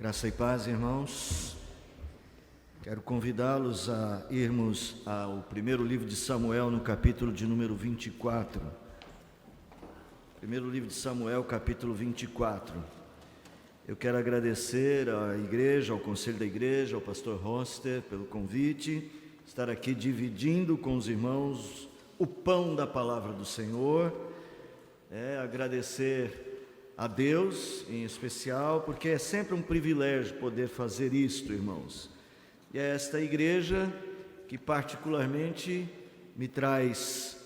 Graça e paz, irmãos. Quero convidá-los a irmos ao primeiro livro de Samuel, no capítulo de número 24. Primeiro livro de Samuel, capítulo 24. Eu quero agradecer à igreja, ao conselho da igreja, ao pastor Roster pelo convite, estar aqui dividindo com os irmãos o pão da palavra do Senhor. Agradecer a Deus em especial, porque é sempre um privilégio poder fazer isto, irmãos. E é esta igreja que particularmente me traz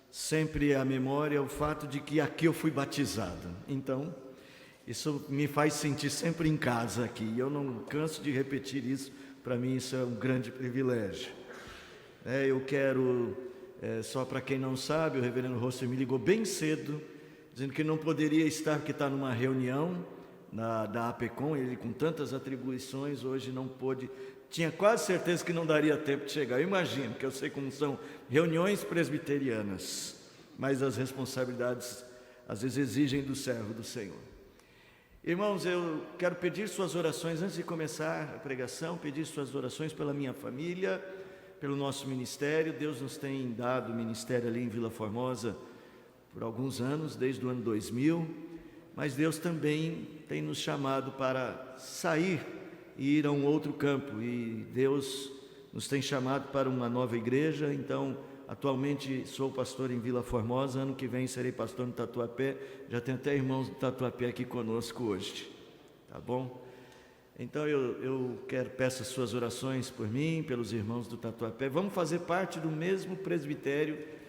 sempre à memória o fato de que aqui eu fui batizado. Então, isso me faz sentir sempre em casa aqui. E eu não canso de repetir isso, para mim isso é um grande privilégio. Eu quero, só para quem não sabe, o reverendo Roster me ligou bem cedo, dizendo que não poderia estar porque está numa reunião da APECOM, ele com tantas atribuições, hoje não pôde, tinha quase certeza que não daria tempo de chegar. Eu imagino, que eu sei como são reuniões presbiterianas, mas as responsabilidades às vezes exigem do servo do Senhor. Irmãos, eu quero pedir suas orações, antes de começar a pregação, pedir suas orações pela minha família, pelo nosso ministério. Deus nos tem dado ministério ali em Vila Formosa por alguns anos, desde o ano 2000, mas Deus também tem nos chamado para sair e ir a um outro campo, e Deus nos tem chamado para uma nova igreja. Então, atualmente sou pastor em Vila Formosa, ano que vem serei pastor no Tatuapé, já tem até irmãos do Tatuapé aqui conosco hoje, tá bom? Então peço as suas orações por mim, pelos irmãos do Tatuapé. Vamos fazer parte do mesmo presbitério,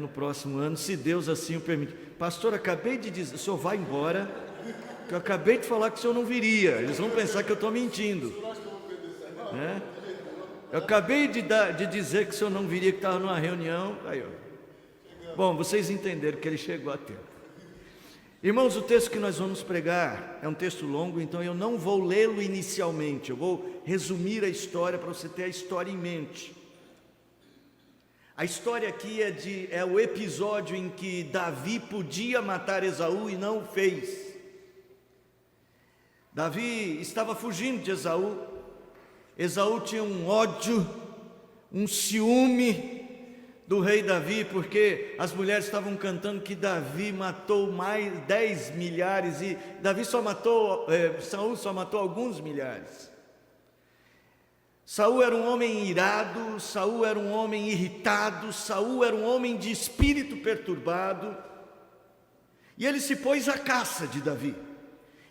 no próximo ano, se Deus assim o permite. Pastor, acabei de dizer, o senhor vai embora, que eu acabei de falar que o senhor não viria. Eles vão pensar que eu estou mentindo, Eu acabei de dizer que o senhor não viria, que estava numa reunião. Bom, vocês entenderam que ele chegou a tempo. Irmãos, o texto que nós vamos pregar é um texto longo, então eu não vou lê-lo inicialmente, eu vou resumir a história para você ter a história em mente. A história aqui é o episódio em que Davi podia matar Esaú e não o fez. Davi estava fugindo de Esaú. Esaú tinha um ódio, um ciúme do rei Davi, porque as mulheres estavam cantando que Davi matou mais 10 milhares e Saul só matou alguns milhares. Saul era um homem irado, Saul era um homem irritado, Saul era um homem de espírito perturbado, e ele se pôs à caça de Davi.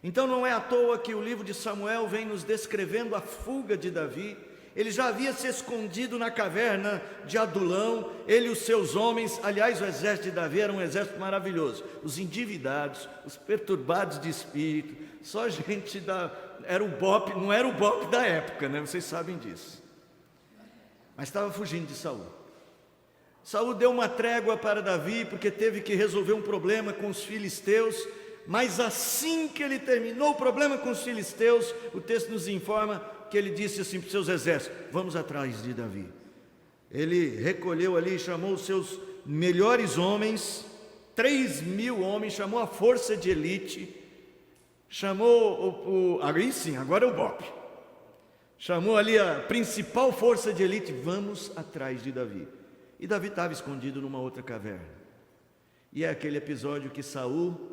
Então não é à toa que o livro de Samuel vem nos descrevendo a fuga de Davi. Ele já havia se escondido na caverna de Adulão, ele e os seus homens. Aliás, o exército de Davi era um exército maravilhoso, os endividados, os perturbados de espírito, só gente era o BOPE, não era o BOPE da época, vocês sabem disso. Mas estava fugindo de Saul. Saul deu uma trégua para Davi, porque teve que resolver um problema com os filisteus. Mas assim que ele terminou o problema com os filisteus, o texto nos informa que ele disse assim para os seus exércitos: vamos atrás de Davi. Ele recolheu ali, chamou os seus melhores homens, 3.000 homens, chamou a força de elite, chamou agora é o BOPE, chamou ali a principal força de elite, vamos atrás de Davi. E Davi estava escondido numa outra caverna. E é aquele episódio que Saul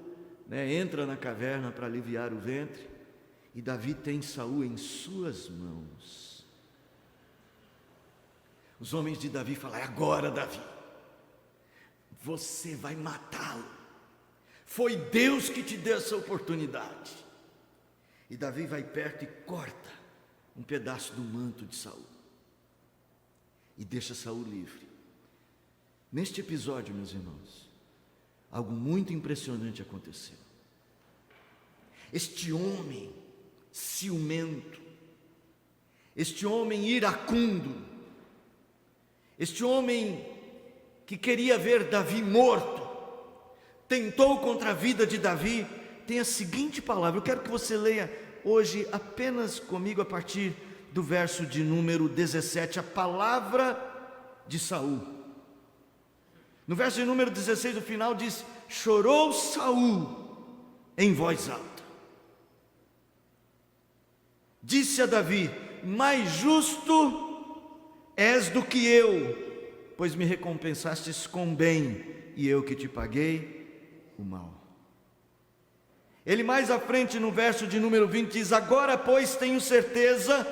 entra na caverna para aliviar o ventre, e Davi tem Saul em suas mãos. Os homens de Davi falam: é agora, Davi, você vai matá-lo, foi Deus que te deu essa oportunidade. E Davi vai perto e corta um pedaço do manto de Saul e deixa Saul livre. Neste episódio, meus irmãos, algo muito impressionante aconteceu. Este homem ciumento, este homem iracundo, este homem que queria ver Davi morto, tentou contra a vida de Davi, tem a seguinte palavra. Eu quero que você leia hoje apenas comigo a partir do verso de número 17, a palavra de Saul. No verso de número 16, o final diz: chorou Saul em voz alta. disse a Davi: mais justo és do que eu, pois me recompensastes com bem, e eu que te paguei o mal. Ele mais à frente, no verso de número 20, diz: agora, pois, tenho certeza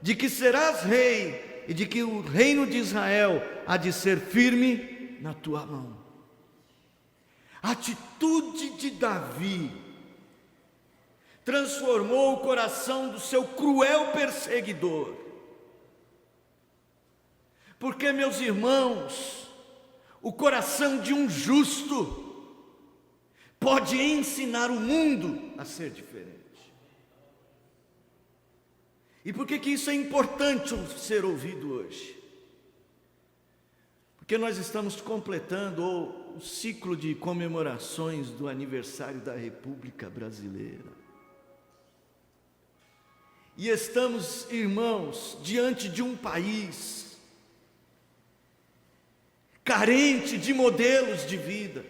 de que serás rei, e de que o reino de Israel há de ser firme na tua mão. A atitude de Davi transformou o coração do seu cruel perseguidor. Porque, meus irmãos, o coração de um justo pode ensinar o mundo a ser diferente. E por que isso é importante ser ouvido hoje? Porque nós estamos completando o ciclo de comemorações do aniversário da República Brasileira. E estamos, irmãos, diante de um país carente de modelos de vida.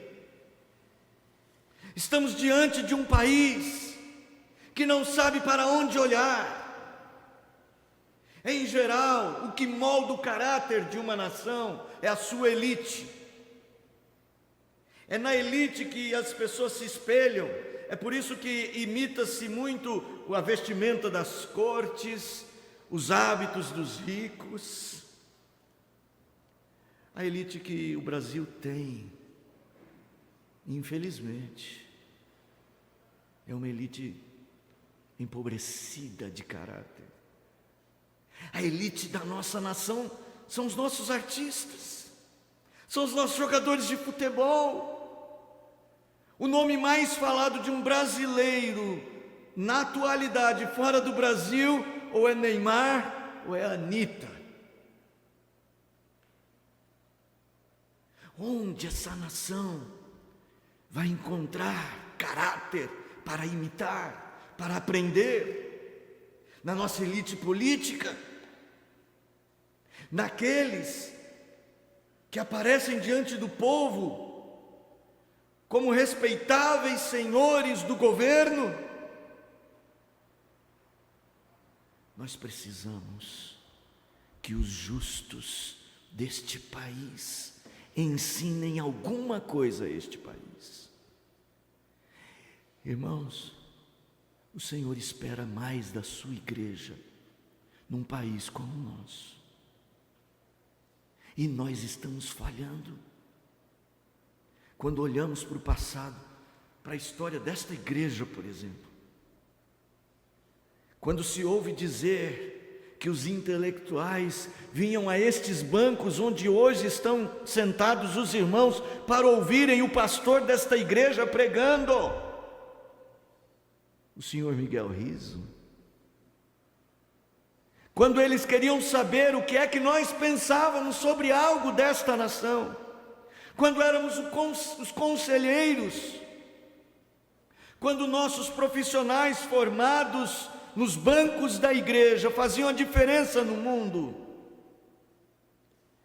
Estamos diante de um país que não sabe para onde olhar. Em geral, o que molda o caráter de uma nação é a sua elite. É na elite que as pessoas se espelham. É por isso que imita-se muito a vestimenta das cortes, os hábitos dos ricos. A elite que o Brasil tem, infelizmente, é uma elite empobrecida de caráter. A elite da nossa nação são os nossos artistas, são os nossos jogadores de futebol. O nome mais falado de um brasileiro na atualidade fora do Brasil ou é Neymar ou é Anitta. Onde essa nação vai encontrar caráter para imitar, para aprender? Na nossa elite política? Naqueles que aparecem diante do povo como respeitáveis senhores do governo? Nós precisamos que os justos deste país ensinem alguma coisa a este país. Irmãos, o Senhor espera mais da sua igreja num país como o nosso. E nós estamos falhando. Quando olhamos para o passado, para a história desta igreja, por exemplo, quando se ouve dizer que os intelectuais vinham a estes bancos onde hoje estão sentados os irmãos para ouvirem o pastor desta igreja pregando, o senhor Miguel Riso, quando eles queriam saber o que é que nós pensávamos sobre algo desta nação, quando éramos os conselheiros, quando nossos profissionais formados nos bancos da igreja faziam a diferença no mundo.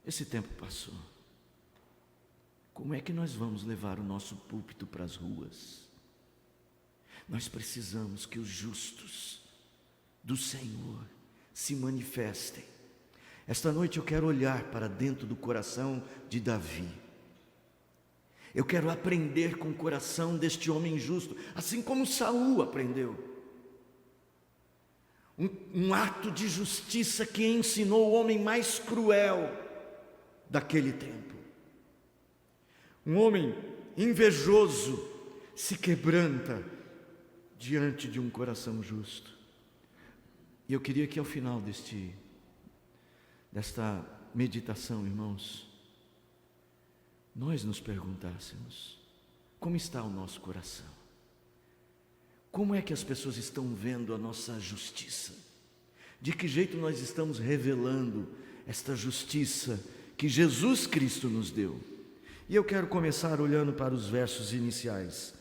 Esse tempo passou. Como é que nós vamos levar o nosso púlpito para as ruas? Nós precisamos que os justos do Senhor se manifestem. Esta noite eu quero olhar para dentro do coração de Davi. Eu quero aprender com o coração deste homem justo, assim como Saul aprendeu. Um ato de justiça que ensinou o homem mais cruel daquele tempo. Um homem invejoso se quebranta diante de um coração justo. E eu queria que ao final desta meditação, irmãos, nós nos perguntássemos: como está o nosso coração? Como é que as pessoas estão vendo a nossa justiça? De que jeito nós estamos revelando esta justiça que Jesus Cristo nos deu? E eu quero começar olhando para os versos iniciais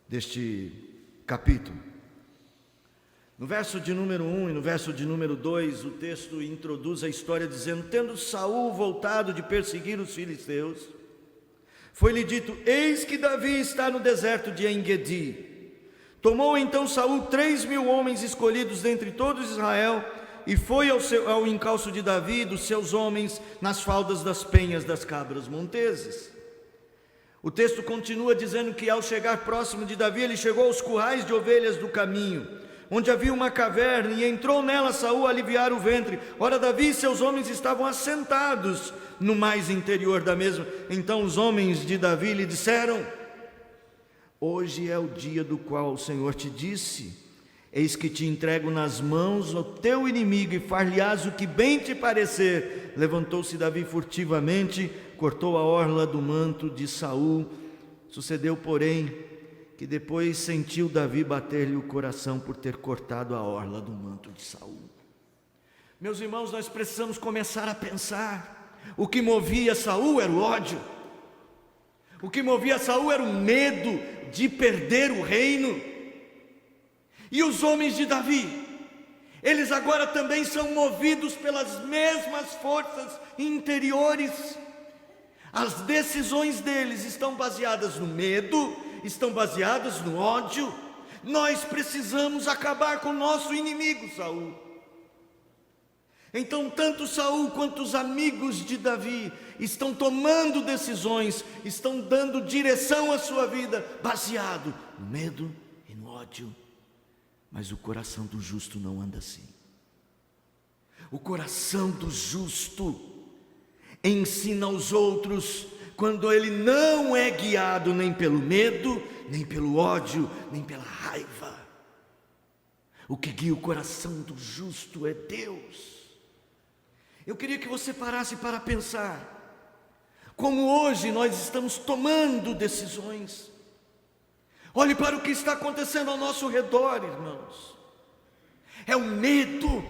deste capítulo. No verso de número 1 e no verso de número 2, o texto introduz a história dizendo: tendo Saul voltado de perseguir os filisteus, foi-lhe dito: eis que Davi está no deserto de En-Gedi. Tomou então Saul 3.000 homens escolhidos dentre todos Israel, e foi ao encalço de Davi e dos seus homens nas faldas das penhas das cabras monteses. O texto continua dizendo que ao chegar próximo de Davi, ele chegou aos currais de ovelhas do caminho, onde havia uma caverna, e entrou nela Saul a aliviar o ventre. Ora, Davi e seus homens estavam assentados no mais interior da mesma. Então os homens de Davi lhe disseram: hoje é o dia do qual o Senhor te disse: eis que te entrego nas mãos o teu inimigo, e far-lhe-ás o que bem te parecer. Levantou-se Davi furtivamente, cortou a orla do manto de Saul. Sucedeu, porém, que depois sentiu Davi bater-lhe o coração por ter cortado a orla do manto de Saul. Meus irmãos, nós precisamos começar a pensar. O que movia Saul era o ódio. O que movia Saul era o medo de perder o reino. E os homens de Davi, eles agora também são movidos pelas mesmas forças interiores. As decisões deles estão baseadas no medo, estão baseadas no ódio. Nós precisamos acabar com o nosso inimigo, Saul. Então, tanto Saul quanto os amigos de Davi estão tomando decisões, estão dando direção à sua vida, baseado no medo e no ódio. Mas o coração do justo não anda assim. O coração do justo ensina aos outros, quando ele não é guiado nem pelo medo, nem pelo ódio, nem pela raiva. O que guia o coração do justo é Deus. Eu queria que você parasse para pensar como hoje nós estamos tomando decisões. Olhe para o que está acontecendo ao nosso redor, irmãos. É o medo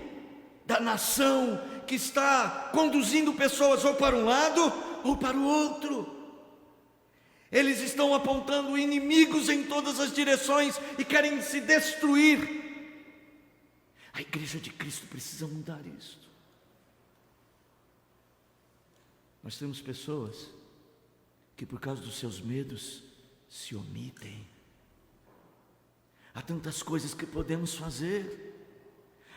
da nação que está conduzindo pessoas ou para um lado ou para o outro. Eles estão apontando inimigos em todas as direções e querem se destruir. A igreja de Cristo precisa mudar isso. Nós temos pessoas que, por causa dos seus medos, se omitem. Há tantas coisas que podemos fazer,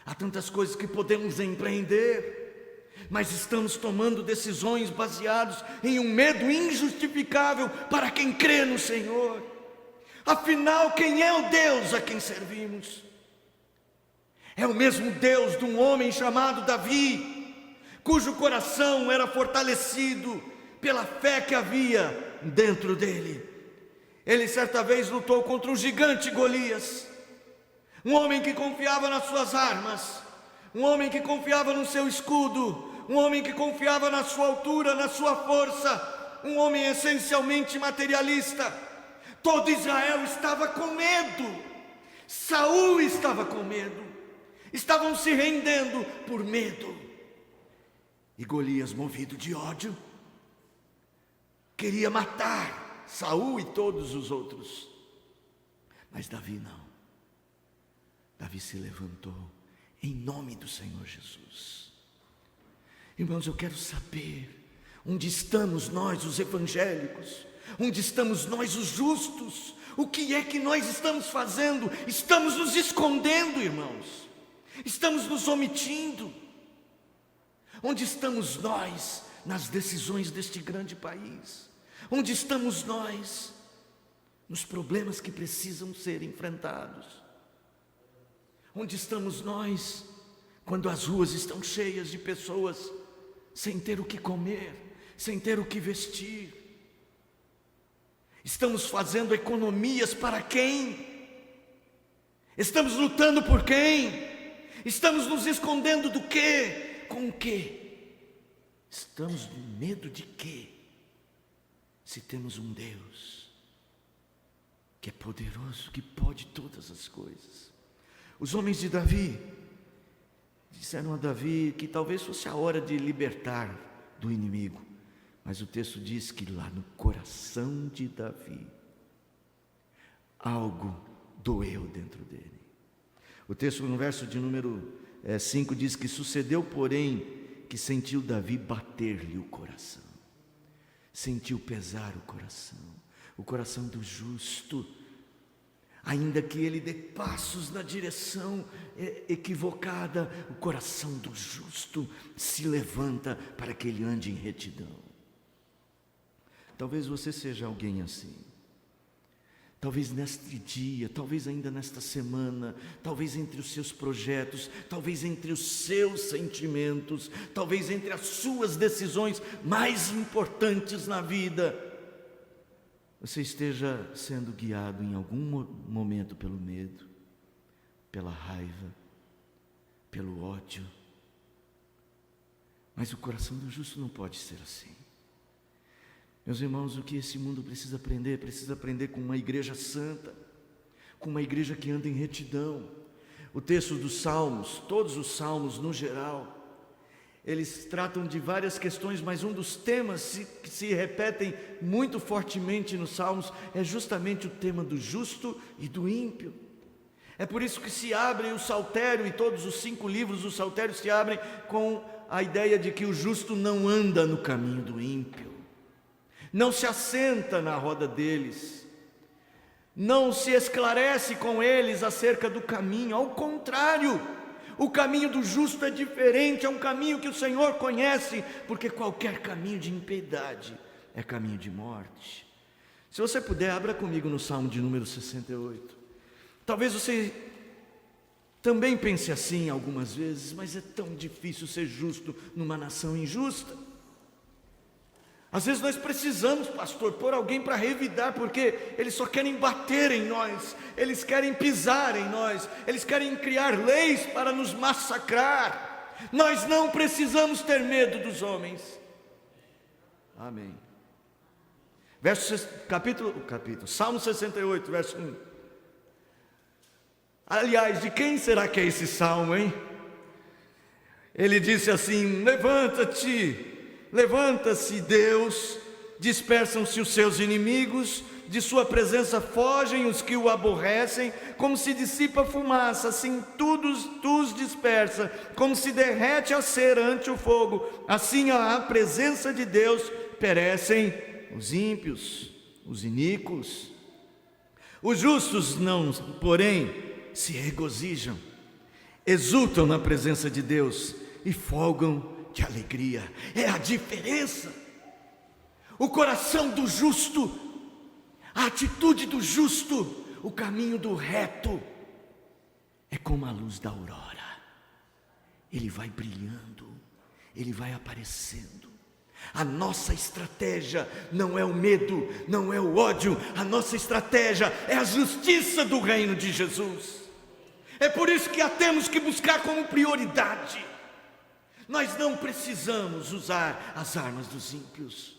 há tantas coisas que podemos empreender, mas estamos tomando decisões baseadas em um medo injustificável para quem crê no Senhor. Afinal, quem é o Deus a quem servimos? É o mesmo Deus de um homem chamado Davi, cujo coração era fortalecido pela fé que havia dentro dele. Ele certa vez lutou contra o gigante Golias, um homem que confiava nas suas armas, um homem que confiava no seu escudo, um homem que confiava na sua altura, na sua força, um homem essencialmente materialista. Todo Israel estava com medo, Saul estava com medo, estavam se rendendo por medo. E Golias, movido de ódio, queria matar Saul e todos os outros. Mas Davi não. Davi se levantou em nome do Senhor Jesus. Irmãos, eu quero saber onde estamos nós, os evangélicos, onde estamos nós, os justos. O que é que nós estamos fazendo? Estamos nos escondendo, irmãos. Estamos nos omitindo. Onde estamos nós nas decisões deste grande país? Onde estamos nós nos problemas que precisam ser enfrentados? Onde estamos nós quando as ruas estão cheias de pessoas sem ter o que comer, sem ter o que vestir? Estamos fazendo economias para quem? Estamos lutando por quem? Estamos nos escondendo do quê? Com o quê? Estamos com medo de quê? Se temos um Deus que é poderoso, que pode todas as coisas. Os homens de Davi disseram a Davi que talvez fosse a hora de libertar do inimigo, mas o texto diz que lá no coração de Davi algo doeu dentro dele. O texto no verso de número 5 diz que sucedeu, porém, que sentiu Davi bater-lhe o coração. Sentiu pesar o coração do justo. Ainda que ele dê passos na direção equivocada, o coração do justo se levanta para que ele ande em retidão. Talvez você seja alguém assim. Talvez neste dia, talvez ainda nesta semana, talvez entre os seus projetos, talvez entre os seus sentimentos, talvez entre as suas decisões mais importantes na vida, você esteja sendo guiado em algum momento pelo medo, pela raiva, pelo ódio. Mas o coração do justo não pode ser assim. Meus irmãos, o que esse mundo precisa aprender com uma igreja santa, com uma igreja que anda em retidão. O texto dos Salmos, todos os Salmos no geral, eles tratam de várias questões, mas um dos temas que se repetem muito fortemente nos Salmos é justamente o tema do justo e do ímpio. É por isso que se abre o Saltério, e todos os 5 livros do Saltério se abrem com a ideia de que o justo não anda no caminho do ímpio, não se assenta na roda deles, não se esclarece com eles acerca do caminho. Ao contrário, o caminho do justo é diferente, é um caminho que o Senhor conhece, porque qualquer caminho de impiedade é caminho de morte. Se você puder, abra comigo no Salmo de número 68. Talvez você também pense assim algumas vezes, mas é tão difícil ser justo numa nação injusta. Às vezes nós precisamos, pastor, pôr alguém para revidar, porque eles só querem bater em nós, eles querem pisar em nós, eles querem criar leis para nos massacrar. Nós não precisamos ter medo dos homens. Amém. Salmo 68, verso 1. Aliás, de quem será que é esse salmo, hein? Ele disse assim: levanta-se Deus, dispersam-se os seus inimigos, de sua presença fogem os que o aborrecem, como se dissipa a fumaça, assim tu os dispersa, como se derrete a cera ante o fogo, assim à presença de Deus perecem os ímpios, os iníquos. Os justos não, porém, se regozijam, exultam na presença de Deus e folgam de alegria. É a diferença. O coração do justo, a atitude do justo, o caminho do reto é como a luz da aurora. Ele vai brilhando, ele vai aparecendo. A nossa estratégia não é o medo, não é o ódio. A nossa estratégia é a justiça do reino de Jesus. É por isso que a temos que buscar como prioridade. Nós não precisamos usar as armas dos ímpios.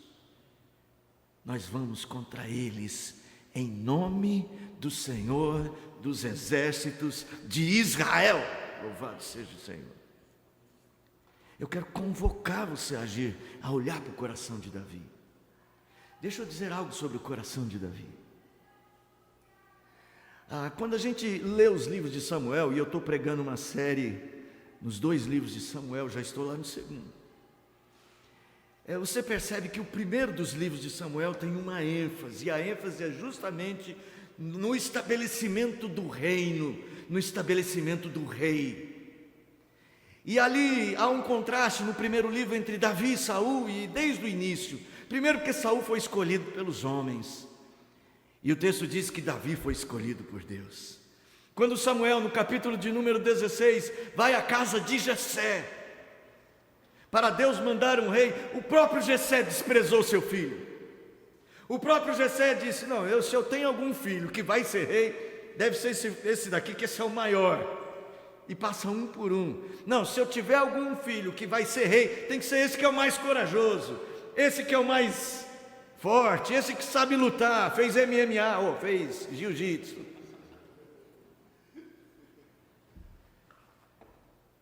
Nós vamos contra eles em nome do Senhor dos exércitos de Israel. Louvado seja o Senhor. Eu quero convocar você a agir, a olhar para o coração de Davi. Deixa eu dizer algo sobre o coração de Davi. Quando a gente lê os livros de Samuel, e eu estou pregando uma série nos 2 livros de Samuel, já estou lá no 2º. Você percebe que o primeiro dos livros de Samuel tem uma ênfase, e a ênfase é justamente no estabelecimento do reino, no estabelecimento do rei. E ali há um contraste no primeiro livro entre Davi e Saul, e desde o início. Primeiro porque Saul foi escolhido pelos homens, e o texto diz que Davi foi escolhido por Deus. Quando Samuel, no capítulo de número 16, vai à casa de Jessé, para Deus mandar um rei, o próprio Jessé desprezou seu filho. O próprio Jessé disse: não, se eu tenho algum filho que vai ser rei, deve ser esse daqui, que esse é o maior. E passa um por um. Não, se eu tiver algum filho que vai ser rei, tem que ser esse que é o mais corajoso, esse que é o mais forte, esse que sabe lutar, fez MMA, ou fez jiu-jitsu.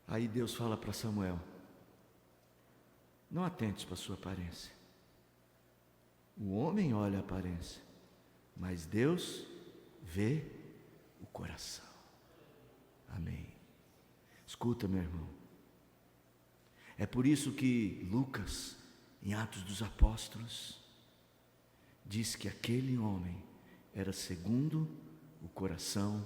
Aí Deus fala para Samuel: não atentes para a sua aparência. O homem olha a aparência, mas Deus vê o coração. Amém. Escuta, meu irmão. É por isso que Lucas, em Atos dos Apóstolos, diz que aquele homem era segundo o coração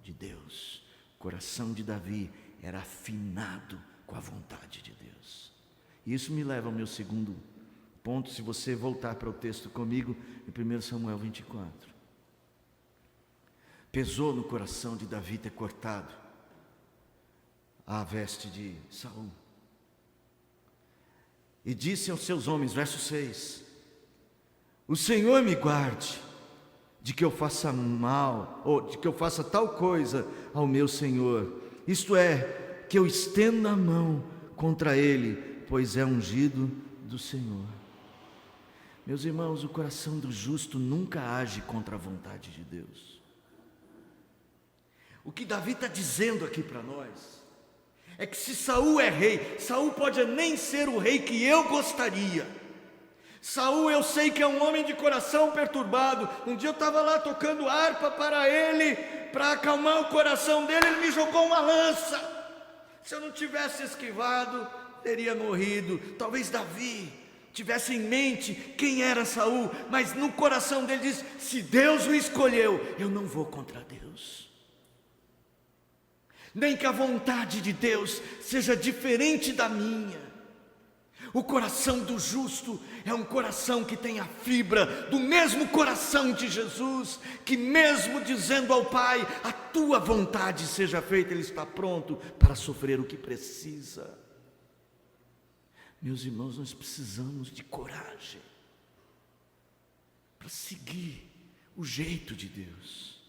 de Deus. O coração de Davi era afinado com a vontade de Deus. E isso me leva ao meu segundo ponto, se você voltar para o texto comigo, em 1 Samuel 24. Pesou no coração de Davi ter cortado a veste de Saul. E disse aos seus homens, verso 6: o Senhor me guarde de que eu faça mal, ou de que eu faça tal coisa ao meu Senhor, isto é, que eu estenda a mão contra ele, pois é ungido do Senhor. Meus irmãos, o coração do justo nunca age contra a vontade de Deus. O que Davi está dizendo aqui para nós é que se Saul é rei, Saul pode nem ser o rei que eu gostaria. Saul, eu sei que é um homem de coração perturbado. Um dia eu estava lá tocando harpa para ele, para acalmar o coração dele, ele me jogou uma lança. Se eu não tivesse esquivado, teria morrido. Talvez Davi tivesse em mente quem era Saul, mas no coração dele diz: se Deus o escolheu, eu não vou contra Deus. Nem que a vontade de Deus seja diferente da minha. O coração do justo é um coração que tem a fibra do mesmo coração de Jesus, que mesmo dizendo ao Pai, a tua vontade seja feita, ele está pronto para sofrer o que precisa. Meus irmãos, nós precisamos de coragem para seguir o jeito de Deus,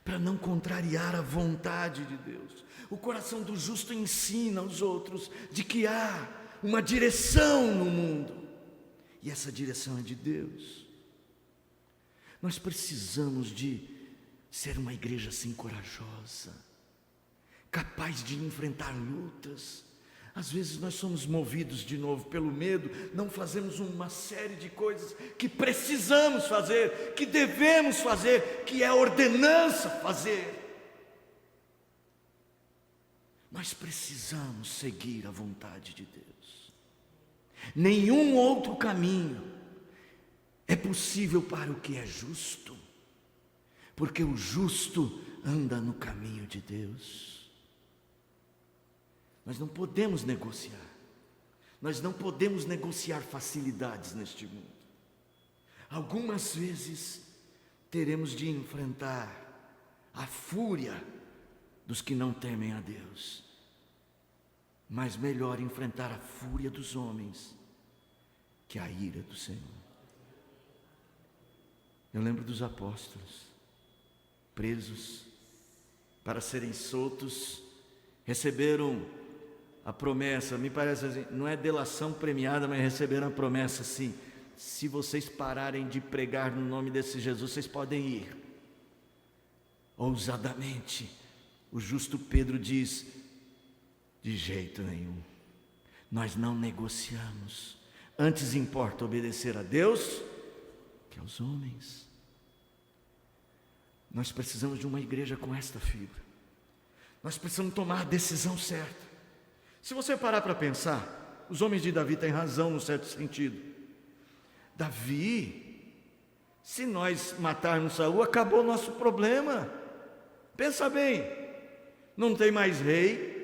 para não contrariar a vontade de Deus. O coração do justo ensina aos outros de que há uma direção no mundo, e essa direção é de Deus. Nós precisamos de ser uma igreja assim corajosa, capaz de enfrentar lutas. Às vezes nós somos movidos de novo pelo medo, não fazemos uma série de coisas que precisamos fazer, que devemos fazer, que é ordenança fazer. Nós precisamos seguir a vontade de Deus. Nenhum outro caminho é possível para o que é justo, porque o justo anda no caminho de Deus. Nós não podemos negociar, nós não podemos negociar facilidades neste mundo. Algumas vezes teremos de enfrentar a fúria dos que não temem a Deus, mas melhor enfrentar a fúria dos homens que a ira do Senhor. Eu lembro dos apóstolos presos para serem soltos, receberam a promessa, me parece assim, não é delação premiada, mas receberam a promessa assim: se vocês pararem de pregar no nome desse Jesus, vocês podem ir. Ousadamente, o justo Pedro diz: de jeito nenhum, nós não negociamos, antes importa obedecer a Deus que aos homens. Nós precisamos de uma igreja com esta fibra, nós precisamos tomar a decisão certa. Se você parar para pensar, os homens de Davi têm razão num certo sentido. Davi, se nós matarmos Saul, acabou o nosso problema. Pensa bem, não tem mais rei,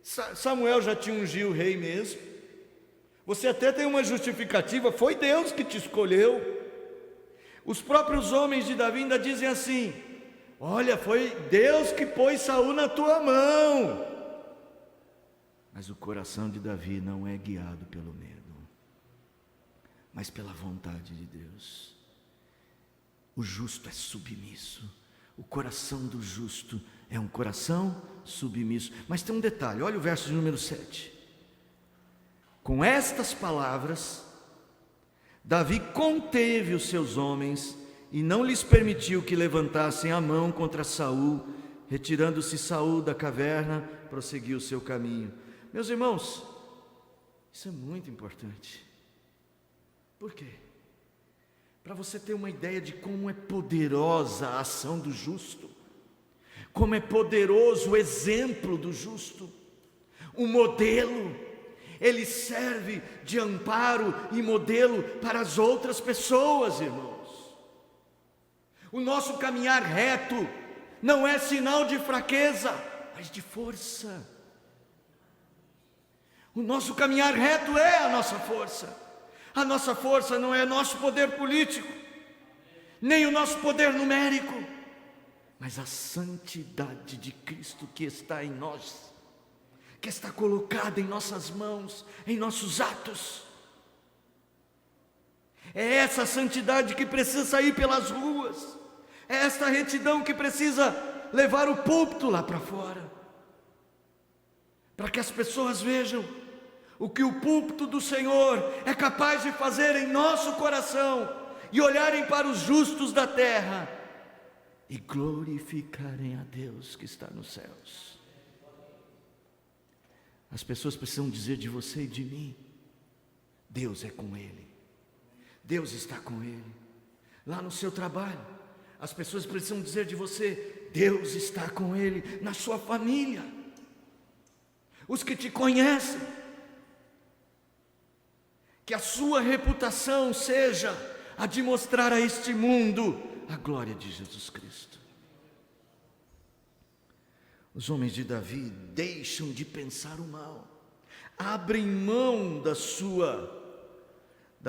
Samuel já tinha ungido o rei mesmo, você até tem uma justificativa, foi Deus que te escolheu. Os próprios homens de Davi ainda dizem assim: olha, foi Deus que pôs Saul na tua mão. Mas o coração de Davi não é guiado pelo medo, mas pela vontade de Deus. O justo é submisso, o coração do justo é um coração submisso. Mas tem um detalhe, olha o verso de número 7. Com estas palavras, Davi conteve os seus homens e não lhes permitiu que levantassem a mão contra Saul. Retirando-se Saul da caverna, prosseguiu o seu caminho. Meus irmãos, isso é muito importante. Por quê? Para você ter uma ideia de como é poderosa a ação do justo, como é poderoso o exemplo do justo, o modelo, ele serve de amparo e modelo para as outras pessoas, irmãos. O nosso caminhar reto não é sinal de fraqueza, mas de força. O nosso caminhar reto é a nossa força. A nossa força não é nosso poder político, nem o nosso poder numérico, mas a santidade de Cristo que está em nós, que está colocada em nossas mãos, em nossos atos. É essa santidade que precisa sair pelas ruas, é esta retidão que precisa levar o púlpito lá para fora, para que as pessoas vejam o que o púlpito do Senhor é capaz de fazer em nosso coração, e olharem para os justos da terra e glorificarem a Deus que está nos céus. As pessoas precisam dizer de você e de mim: Deus é com ele, Deus está com ele. Lá no seu trabalho, as pessoas precisam dizer de você: Deus está com ele. Na sua família, os que te conhecem, que a sua reputação seja a de mostrar a este mundo a glória de Jesus Cristo. Os homens de Davi deixam de pensar o mal, abrem mão da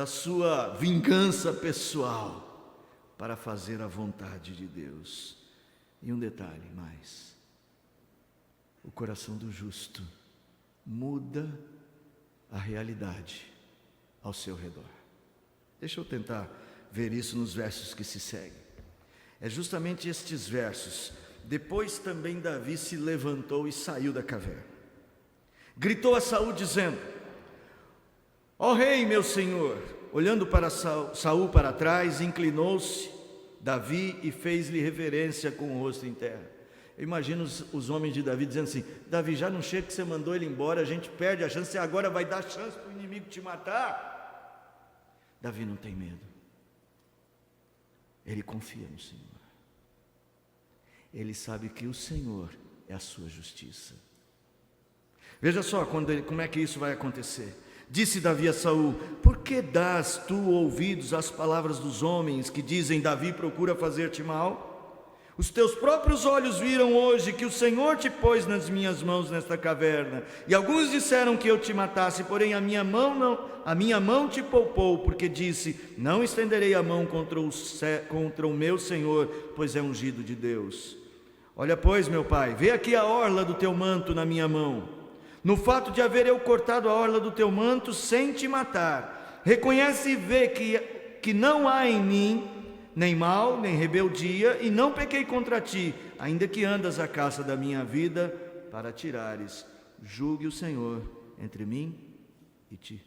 sua vingança pessoal para fazer a vontade de Deus. E um detalhe mais: o coração do justo muda a realidade ao seu redor. Deixa eu tentar ver isso nos versos que se seguem. É justamente estes versos. Depois também Davi se levantou e saiu da caverna. Gritou a Saul dizendo: ó rei, meu senhor. Olhando para Saul para trás, inclinou-se Davi e fez-lhe reverência com o rosto em terra. Eu imagino os homens de Davi dizendo assim: Davi, já não chega que você mandou ele embora, a gente perde a chance, você agora vai dar chance para o inimigo te matar. Davi não tem medo, ele confia no Senhor, ele sabe que o Senhor é a sua justiça. Veja só como é que isso vai acontecer. Disse Davi a Saul: por que dás tu ouvidos às palavras dos homens que dizem: Davi procura fazer-te mal? Os teus próprios olhos viram hoje que o Senhor te pôs nas minhas mãos nesta caverna, e alguns disseram que eu te matasse, porém a minha mão te poupou, porque disse: não estenderei a mão contra o meu Senhor, pois é ungido de Deus. Olha, pois, meu pai, vê aqui a orla do teu manto na minha mão. No fato de haver eu cortado a orla do teu manto sem te matar, reconhece e vê que não há em mim nem mal, nem rebeldia, e não pequei contra ti, ainda que andas à caça da minha vida para tirares. Julgue o Senhor entre mim e ti.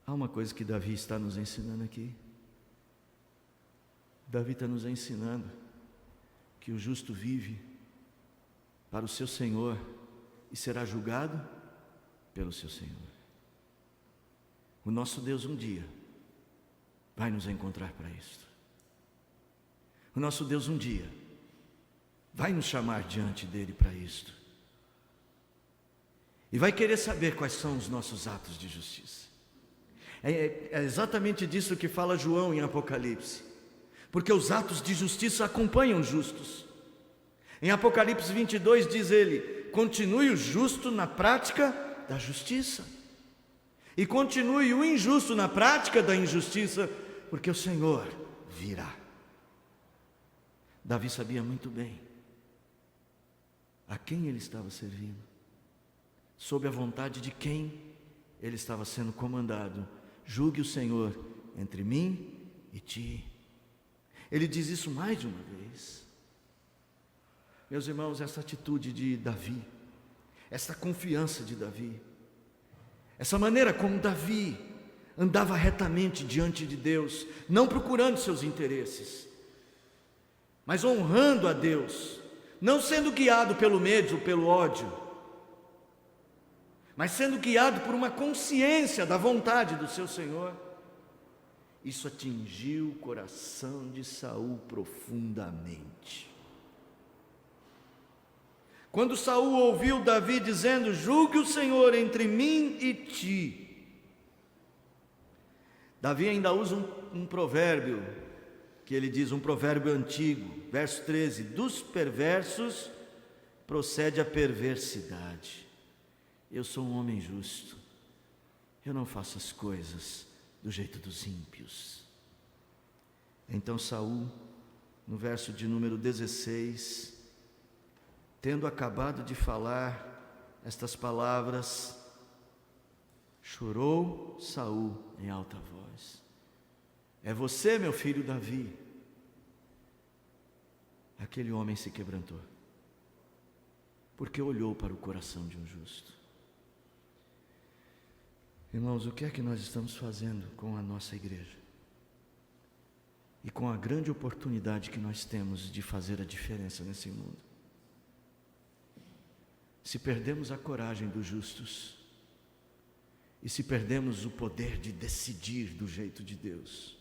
Há uma coisa que Davi está nos ensinando aqui. Davi está nos ensinando que o justo vive para o seu Senhor e será julgado pelo seu Senhor. O nosso Deus um dia vai nos encontrar para isto. O nosso Deus um dia vai nos chamar diante dele para isto. E vai querer saber quais são os nossos atos de justiça. É exatamente disso que fala João em Apocalipse. Porque os atos de justiça acompanham os justos. Em Apocalipse 22 diz ele: continue o justo na prática da justiça, e continue o injusto na prática da injustiça, porque o Senhor virá. Davi sabia muito bem a quem ele estava servindo, sob a vontade de quem ele estava sendo comandado. Julgue o Senhor entre mim e ti. Ele diz isso mais de uma vez. Meus irmãos, essa atitude de Davi, essa confiança de Davi, essa maneira como Davi andava retamente diante de Deus, não procurando seus interesses, mas honrando a Deus, não sendo guiado pelo medo ou pelo ódio, mas sendo guiado por uma consciência da vontade do seu Senhor. Isso atingiu o coração de Saul profundamente. Quando Saul ouviu Davi dizendo: julgue o Senhor entre mim e ti, Davi ainda usa um provérbio que ele diz, um provérbio antigo, verso 13: dos perversos procede a perversidade. Eu sou um homem justo, eu não faço as coisas do jeito dos ímpios. Então Saul, no verso de número 16, tendo acabado de falar estas palavras, chorou Saul em alta voz. É você, meu filho Davi. Aquele homem se quebrantou, porque olhou para o coração de um justo. Irmãos, o que é que nós estamos fazendo com a nossa igreja? E com a grande oportunidade que nós temos de fazer a diferença nesse mundo. Se perdemos a coragem dos justos, e se perdemos o poder de decidir do jeito de Deus,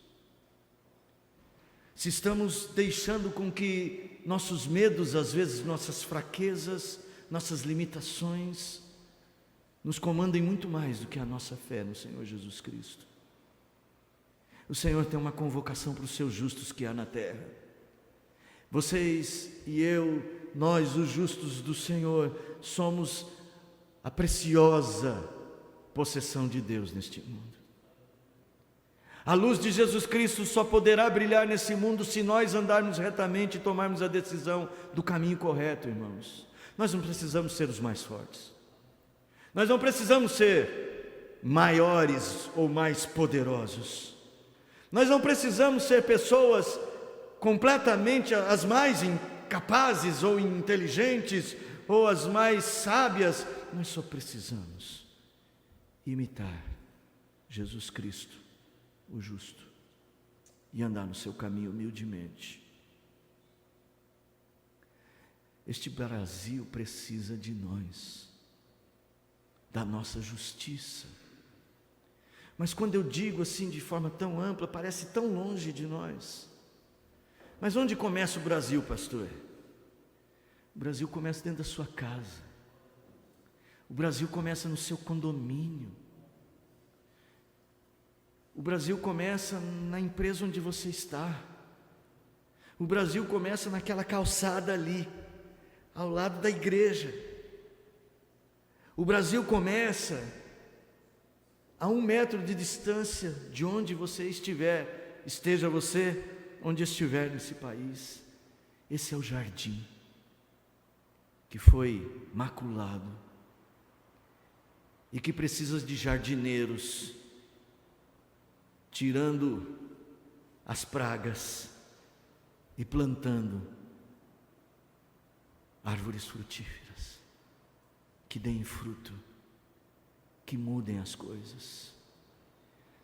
se estamos deixando com que nossos medos, às vezes nossas fraquezas, nossas limitações, nos comandem muito mais do que a nossa fé no Senhor Jesus Cristo. O Senhor tem uma convocação para os seus justos que há na terra. Vocês e eu, nós, os justos do Senhor, somos a preciosa possessão de Deus neste mundo. A luz de Jesus Cristo só poderá brilhar nesse mundo se nós andarmos retamente e tomarmos a decisão do caminho correto, irmãos. Nós não precisamos ser os mais fortes. Nós não precisamos ser maiores ou mais poderosos. Nós não precisamos ser pessoas completamente as mais capazes ou inteligentes ou as mais sábias. Nós só precisamos imitar Jesus Cristo, o justo, e andar no seu caminho humildemente. Este Brasil precisa de nós, da nossa justiça. Mas quando eu digo assim de forma tão ampla, parece tão longe de nós. Mas onde começa o Brasil, pastor? O Brasil começa dentro da sua casa. O Brasil começa no seu condomínio. O Brasil começa na empresa onde você está. O Brasil começa naquela calçada ali, ao lado da igreja. O Brasil começa a 1 metro de distância de onde você estiver, esteja você onde estiver nesse país. Esse é o jardim que foi maculado e que precisa de jardineiros, tirando as pragas e plantando árvores frutíferas que deem fruto, que mudem as coisas.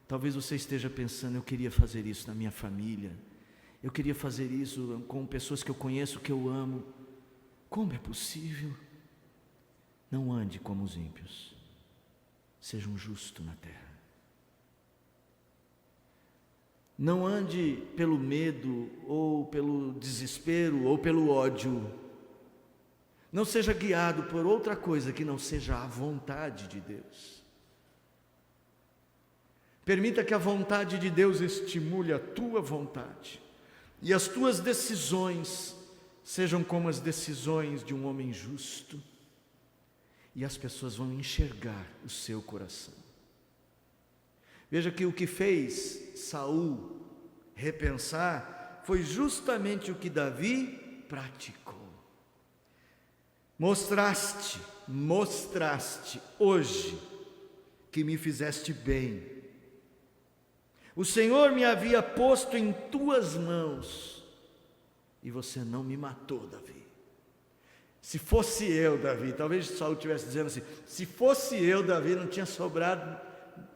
Talvez você esteja pensando, eu queria fazer isso na minha família, eu queria fazer isso com pessoas que eu conheço, que eu amo. Como é possível? Não ande como os ímpios, seja um justo na terra. Não ande pelo medo, ou pelo desespero, ou pelo ódio. Não seja guiado por outra coisa que não seja a vontade de Deus. Permita que a vontade de Deus estimule a tua vontade, e as tuas decisões sejam como as decisões de um homem justo, e as pessoas vão enxergar o seu coração. Veja que o que fez Saul repensar foi justamente o que Davi praticou. Mostraste hoje que me fizeste bem. O Senhor me havia posto em tuas mãos e você não me matou, Davi. Se fosse eu, Davi, talvez Saul estivesse dizendo assim, se fosse eu, Davi, não tinha sobrado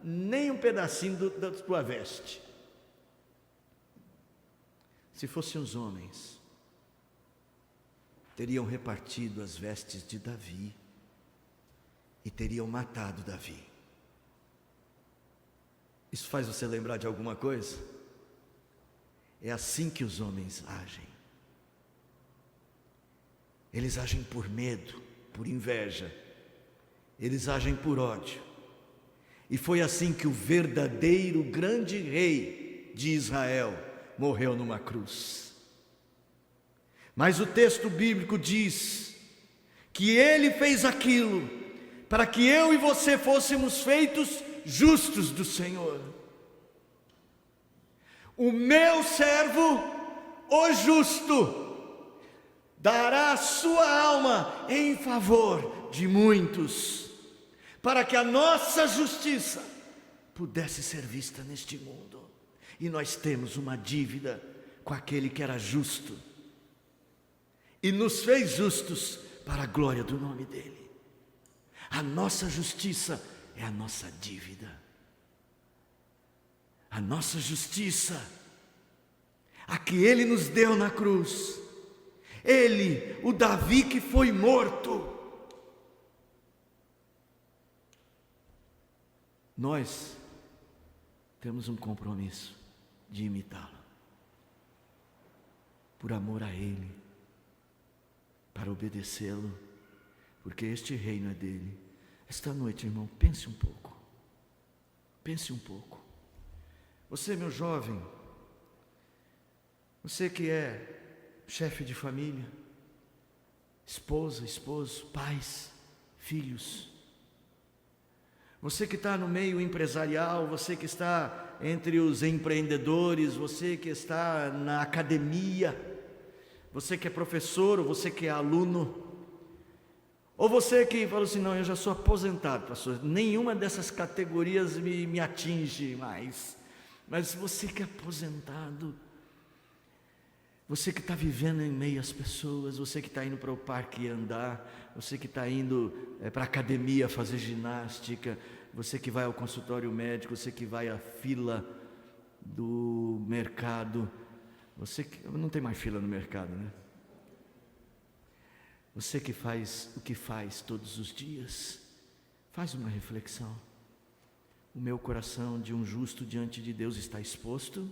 nem um pedacinho da tua veste. Se fossem os homens, teriam repartido as vestes de Davi e teriam matado Davi. Isso faz você lembrar de alguma coisa? É assim que os homens agem. Eles agem por medo, por inveja, eles agem por ódio. E foi assim que o verdadeiro grande rei de Israel morreu numa cruz. Mas o texto bíblico diz que Ele fez aquilo para que eu e você fôssemos feitos justos do Senhor. O meu servo, o justo, dará a sua alma em favor de muitos, para que a nossa justiça pudesse ser vista neste mundo. E nós temos uma dívida com aquele que era justo e nos fez justos para a glória do nome dele. A nossa justiça é a nossa dívida. A nossa justiça, a que ele nos deu na cruz. Ele, o Davi que foi morto. Nós temos um compromisso de imitá-lo, por amor a ele, para obedecê-lo, porque este reino é dele. Esta noite, irmão, pense um pouco. Pense um pouco. Você, meu jovem, você que é chefe de família, esposa, esposo, pais, filhos, você que está no meio empresarial, você que está entre os empreendedores, você que está na academia, você que é professor, ou você que é aluno, ou você que falou assim, não, eu já sou aposentado, pastor, nenhuma dessas categorias me atinge mais. Mas você que é aposentado, você que está vivendo em meio às pessoas, você que está indo para o parque andar, você que está indo para a academia fazer ginástica, você que vai ao consultório médico, você que vai à fila do mercado, você que não tem mais fila no mercado, né? Você que faz o que faz todos os dias, faz uma reflexão. O meu coração de um justo diante de Deus está exposto?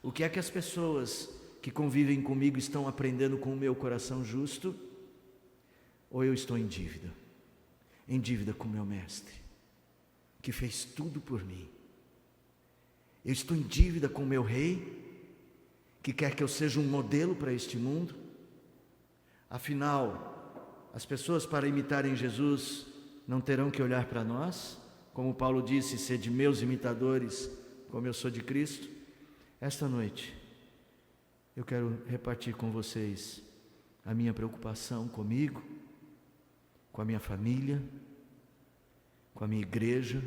O que é que as pessoas que convivem comigo estão aprendendo com o meu coração justo? Ou eu estou em dívida? Em dívida com o meu mestre, que fez tudo por mim. Eu estou em dívida com o meu rei, que quer que eu seja um modelo para este mundo. Afinal, as pessoas para imitarem Jesus não terão que olhar para nós, como Paulo disse, sede meus imitadores, como eu sou de Cristo. Esta noite, eu quero repartir com vocês a minha preocupação comigo, com a minha família, com a minha igreja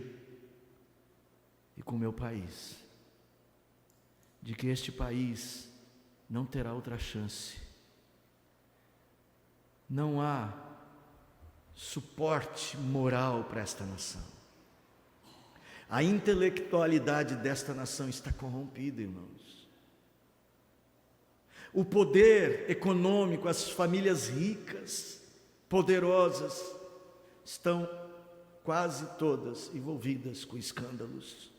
e com o meu país. De que este país não terá outra chance. Não há suporte moral para esta nação. A intelectualidade desta nação está corrompida, irmãos. O poder econômico, as famílias ricas, poderosas, estão quase todas envolvidas com escândalos.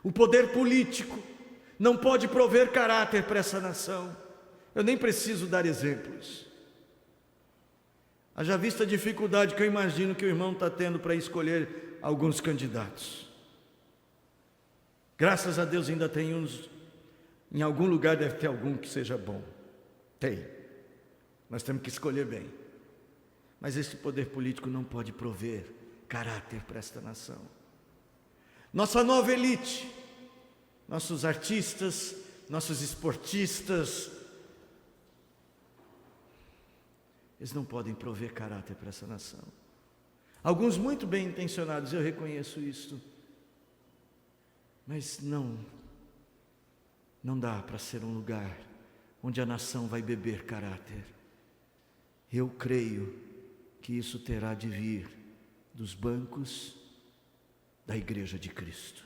O poder político não pode prover caráter para essa nação. Eu nem preciso dar exemplos. Haja vista a dificuldade que eu imagino que o irmão está tendo para escolher alguns candidatos. Graças a Deus ainda tem uns, em algum lugar deve ter algum que seja bom. Tem. Nós temos que escolher bem. Mas esse poder político não pode prover caráter para esta nação. Nossa nova elite, nossos artistas, nossos esportistas, eles não podem prover caráter para essa nação. Alguns muito bem intencionados, eu reconheço isso, mas não dá para ser um lugar onde a nação vai beber caráter. Eu creio que isso terá de vir dos bancos da Igreja de Cristo.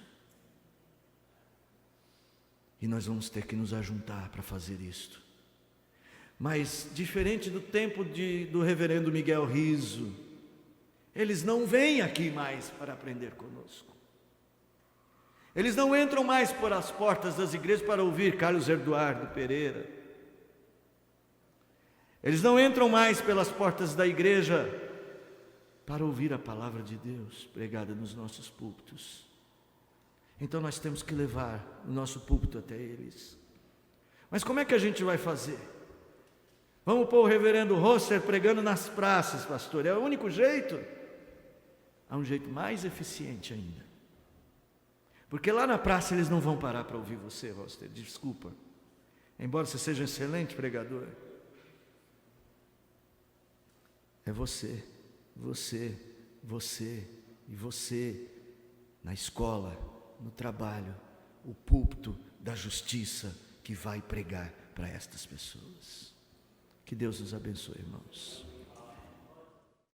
E nós vamos ter que nos ajuntar para fazer isto. Mas, diferente do tempo do reverendo Miguel Riso, eles não vêm aqui mais para aprender conosco. Eles não entram mais por as portas das igrejas para ouvir Carlos Eduardo Pereira. Eles não entram mais pelas portas da igreja para ouvir a palavra de Deus pregada nos nossos púlpitos. Então nós temos que levar o nosso púlpito até eles. Mas como é que a gente vai fazer? Vamos pôr o reverendo Rosser pregando nas praças, pastor? É o único jeito? Há um jeito mais eficiente ainda. Porque lá na praça eles não vão parar para ouvir você, Rosser, desculpa. Embora você seja um excelente pregador. É você e você, na escola, no trabalho, o púlpito da justiça que vai pregar para estas pessoas. Que Deus nos abençoe, irmãos.